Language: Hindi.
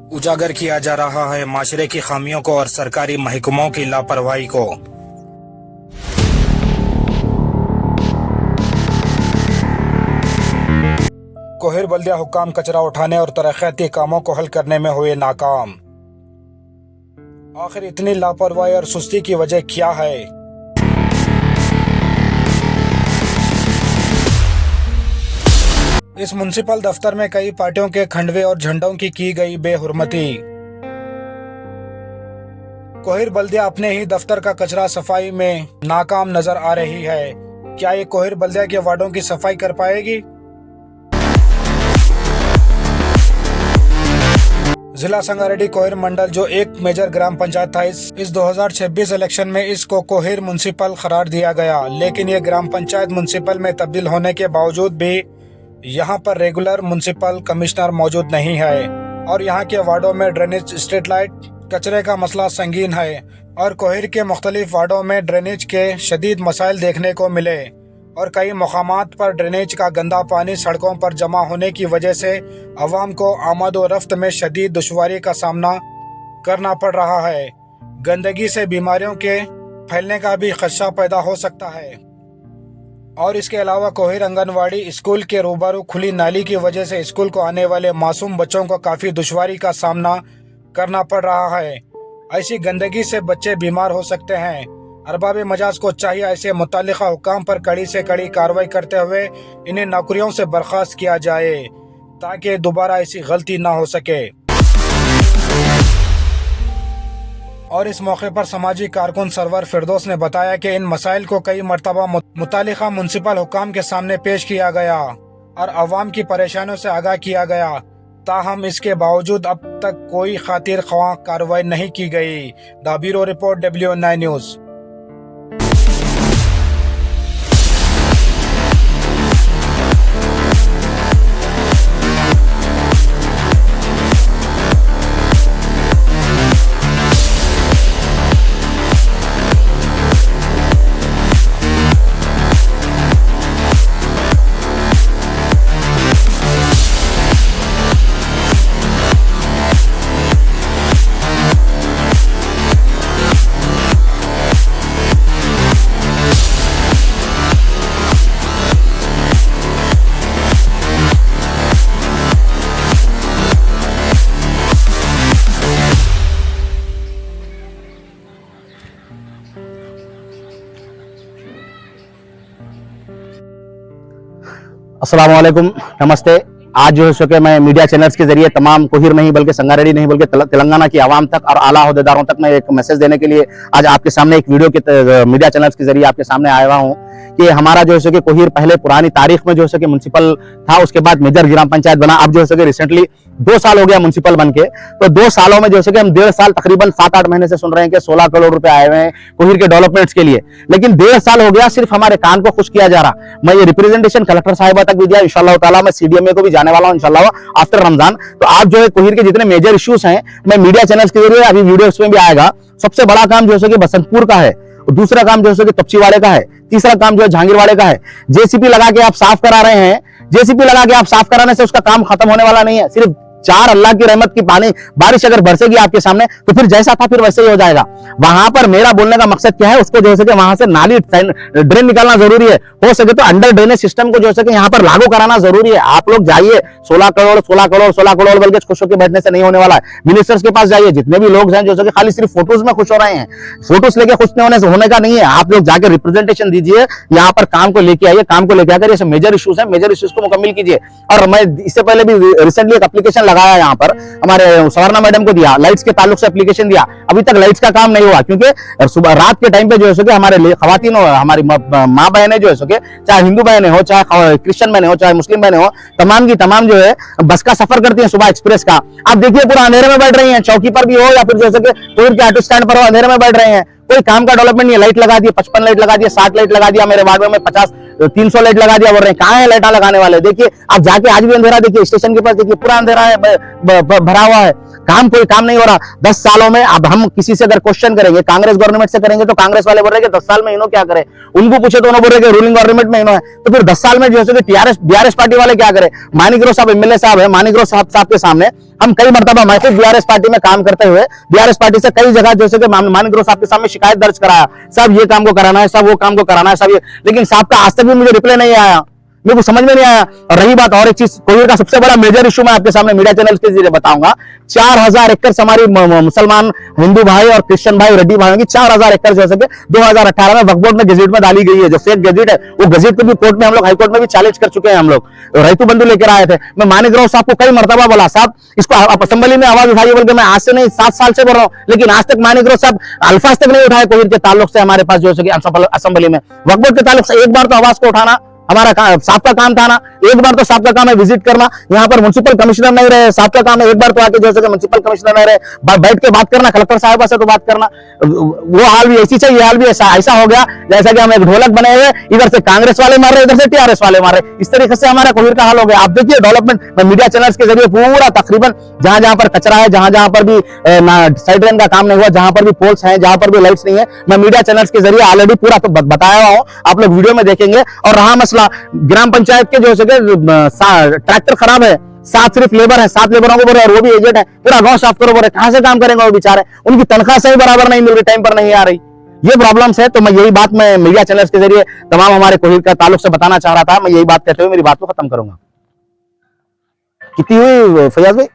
उजागर किया जा रहा है माशरे की खामियों को और सरकारी महकमों की लापरवाही को। कोहिर बल्दिया हुक्काम कचरा उठाने और तरक्याती कामों को हल करने में हुए नाकाम। आखिर इतनी लापरवाही और सुस्ती की वजह क्या है? इस म्युनिसिपल दफ्तर में कई पार्टियों के खंडवे और झंडों की गई बेहुरमती। कोहिर बल्दिया अपने ही दफ्तर का कचरा सफाई में नाकाम नजर आ रही है। क्या ये कोहिर बल्दिया के वार्डों की सफाई कर पाएगी? जिला संगारेड्डी कोहिर मंडल जो एक मेजर ग्राम पंचायत था, इस 2026 इलेक्शन में इसको कोहिर म्युनिसिपल करार दिया गया। लेकिन ये ग्राम पंचायत म्युनिसिपल में तब्दील होने के बावजूद भी यहाँ पर रेगुलर म्युनिसिपल कमिश्नर मौजूद नहीं है और यहाँ के वार्डों में ड्रेनेज, स्ट्रीट लाइट, कचरे का मसला संगीन है और कोहिर के मुख्तलिफ वार्डों में ड्रेनेज के शदीद मसाइल देखने को मिले और कई मकामात पर ड्रेनेज का गंदा पानी सड़कों पर जमा होने की वजह से अवाम को आमद व रफ्त में शदीद दुश्वारी का सामना करना पड़ रहा है। गंदगी से बीमारियों के फैलने का भी खदशा पैदा हो सकता है और इसके अलावा कोहिर आंगनवाड़ी स्कूल के रूबरू खुली नाली की वजह से स्कूल को आने वाले मासूम बच्चों को काफ़ी दुश्वारी का सामना करना पड़ रहा है। ऐसी गंदगी से बच्चे बीमार हो सकते हैं। अरबाब मजाज को चाहिए ऐसे मुतालिका हुक्काम पर कड़ी से कड़ी कार्रवाई करते हुए इन्हें नौकरियों से बर्खास्त किया जाए ताकि दोबारा ऐसी गलती ना हो सके। और इस मौके पर समाजी कारकुन सरवर फिरदौस ने बताया कि इन मसाइल को कई मरतबा मुतालिका म्युनिसिपल हुक्काम के सामने पेश किया गया और अवाम की परेशानियों से आगाह किया गया, ताहम इसके बावजूद अब तक कोई खातिर ख्वाह कार्रवाई नहीं की गई। The bureau report, W9 news. अस्सलाम वालेकुम, नमस्ते। आज जो है सो कि मैं मीडिया चैनल्स के जरिए तमाम कोहिर नहीं बल्कि संगारेड्डी नहीं बल्कि तेलंगाना की आवाम तक और आला अहदेदारों तक मैं एक मैसेज देने के लिए आज आपके सामने एक वीडियो के मीडिया चैनल्स के जरिए आपके सामने आया हुआ हूँ कि हमारा जो है सो कि कोहिर पहले पुरानी तारीख में जो है सो कि म्युनिसिपल था, उसके बाद मेजर ग्राम पंचायत बना। अब जो है सो कि रिसेंटली 2 साल हो गया म्युनिसिपल बन के, तो 2 सालों में जो है कि हम 1.5 साल तकरीबन 7-8 महीने से सुन रहे हैं कि 16 करोड़ रुपए आए हुए हैं कोहिर के डेवलपमेंट्स के लिए, लेकिन 1.5 साल हो गया सिर्फ हमारे कान को खुश किया जा रहा। मैं ये रिप्रेजेंटेशन कलेक्टर साहिबा तक भी दिया, इंशाल्लाह ताला मैं CDMA को भी जाने वाला हूँ इंशाल्लाह आफ्टर रमजान। तो आप जो है कोहिर के जितने मेजर इश्यूज हैं मैं मीडिया चैनल्स के जरिए अभी वीडियो उसमें भी आएगा। सबसे बड़ा काम जो है कि बसंतपुर का है, दूसरा काम जो है कि तपचीवाड़े का है, तीसरा काम जो है जहांगीरवाड़े का है। जेसीपी लगा के आप साफ करा रहे हैं, जेसीपी लगा के आप साफ कराने से उसका काम खत्म होने वाला नहीं है। सिर्फ 4 अल्लाह की रहमत की बारिश अगर बरसेगी आपके सामने तो फिर जैसा था फिर वैसे ही हो जाएगा। वहां पर मेरा बोलने का मकसद क्या है, उसको जो है कि वहां से नाली ड्रेन निकालना जरूरी है। हो सके तो अंडर ड्रेनेज सिस्टम को जो है कि यहाँ पर लागू कराना जरूरी है। आप लोग जाइए, 16 करोड़ बल्कि खुश होकर बैठने से नहीं होने वाला है। मिनिस्टर्स के पास जाइए, जितने भी लोग हैं जो कि खाली सिर्फ फोटोज में खुश हो रहे हैं, फोटोज लेके खुश नहीं होने से होने का नहीं है। आप लोग जाकर रिप्रेजेंटेशन दीजिए, यहाँ पर काम को लेके आइए, काम को लेके आकर ये मेजर इश्यूज है, मेजर इश्यूज को मुकम्मल कीजिए। और मैं इससे पहले भी रिसेंटली एक एप्लीकेशन लगाया यहाँ पर, हमारे सवर्णा मैडम को दिया, लाइट्स के ताल्लुक से एप्लीकेशन दिया, अभी तक लाइट्स का काम नहीं हुआ क्योंकि सुबह रात के टाइम पे जो है सो कि हमारे खवातीन हो, हमारी माँ बहनें जो है सो कि चाहे हिंदू बहनें हो, चाहे क्रिश्चियन बहनें हो, चाहे मुस्लिम बहनें हो, तमाम की तमाम जो है बस का सफर करती है सुबह एक्सप्रेस का। आप देखिए पूरा अंधेरे में बैठ रही हैं, चौकी पर भी हो या फिर जो है कोई के ऑटो स्टैंड पर हो, अंधेरे में बैठ रहे हैं। कोई काम का डेवलपमेंट नहीं है। लाइट लगा दिए, 55 लाइट लगा दिया, 60 लाइट लगा दिया, मेरे वार्ड में 50 300 लाइट लगा दिया, बोल रहे हैं कहाँ है लाइटा लगाने वाले। देखिए आप जाके आज भी अंधेरा, देखिए स्टेशन के पास देखिए पूरा अंधेरा है, भरा हुआ है। कोई काम नहीं हो रहा 10 सालों में। अब हम किसी से अगर क्वेश्चन करेंगे, कांग्रेस गवर्नमेंट से करेंगे तो कांग्रेस वाले बोल रहे हैं कि 10 साल में इन्हों क्या करे, उनको पूछे तो उन्होंने बोल रहे कि रूलिंग गवर्नमेंट में इन्हों है, तो फिर 10 साल में जो है टीआरएस बीआरएस पार्टी वाले क्या करे। मानिक साहब एमएलए साहब है, मानिक साहब के सामने हम कई मरतबा, मैं खुद बीआरएस पार्टी में काम करते हुए बीआरएस पार्टी से कई जगह जैसे कि मानिक साहब के सामने शिकायत दर्ज कराया, सब ये काम को कराना है, सब वो काम को कराना है, सब ये, लेकिन साहब का आज तक भी मुझे रिप्लाई नहीं आया, मेरे को समझ में नहीं आया। और रही बात और एक चीज, कोविड का सबसे बड़ा मेजर इशू मैं आपके सामने मीडिया चैनल के जरिए बताऊंगा। 4000 एकड़ से हमारी मुसलमान हिंदू भाई और क्रिश्चियन भाई रेड्डी भाई की 4000 एकड़ जो है 2018 में वक्फ बोर्ड में गजेट में डाली गई है, जो फेक गजेट है, वो गजेट को भी कोर्ट में हम लोग हाईकोर्ट में भी चैलेंज कर चुके हैं। हम लोग रईतू बंधु लेकर आए थे, मैं मानिक राव साहब को कई मरतबा बोला, साहब इसको आप असेंबली में आवाज उठाइए बोल के, मैं आज से नहीं 7 साल से बोल रहा हूँ, लेकिन आज तक मानिक राव साहब अल्फाज तक नहीं उठाए कोविड के ताल्लुक से हमारे पास जो है असेंबली में। वक्फ बोर्ड के ताल्लुक से एक बार तो आवाज को उठाना हमारा साहब का काम था ना, एक बार तो साहब का काम है विजिट करना, यहाँ पर म्युनिसिपल कमिश्नर नहीं रहे, साहब का काम है एक बार तो आके जैसे म्युनिसिपल कमिश्नर नहीं रहे, बैठ के बात करना, कलेक्टर साहब से तो बात करना। वो हाल भी ऐसी चाहिए, हाल भी ऐसा हो गया जैसा कि हम एक ढोलक बने हुए, इधर से कांग्रेस वाले मार रहे, इधर से टीआरएस वाले मार रहे, इस तरीके से हमारा कोविड का हाल हो गया। आप देखिए डेवलपमेंट, मैं मीडिया चैनल्स के जरिए पूरा तकरीबन जहां जहां पर कचरा है, जहां जहां पर भी साइड रेन का काम नहीं हुआ, जहां पर भी पोल्स हैं, जहां पर भी लाइट्स नहीं है, मैं मीडिया चैनल्स के जरिए ऑलरेडी पूरा तो बताया हुआ हूं, आप लोग वीडियो में देखेंगे। और रहा मसला ग्राम पंचायत के जो है ट्रैक्टर खराब है, 7 सिर्फ लेबर है, 7 लेबरों को बोल रहे हैं, वो भी एजेंट है, पूरा गांव साफ करो बोल रहे, कहां से काम करेंगे वो बेचारे, उनकी तनख्वाह सही बराबर नहीं मिल रही, टाइम पर नहीं आ रही, ये प्रॉब्लम्स है। तो मैं यही बात मैं मीडिया चैनल्स के जरिए तमाम हमारे कोविड का ताल्लुक से बताना चाह रहा था। मैं यही बात कहते हुए मेरी बात को खत्म करूंगा। कितनी हुई फैयाज भाई?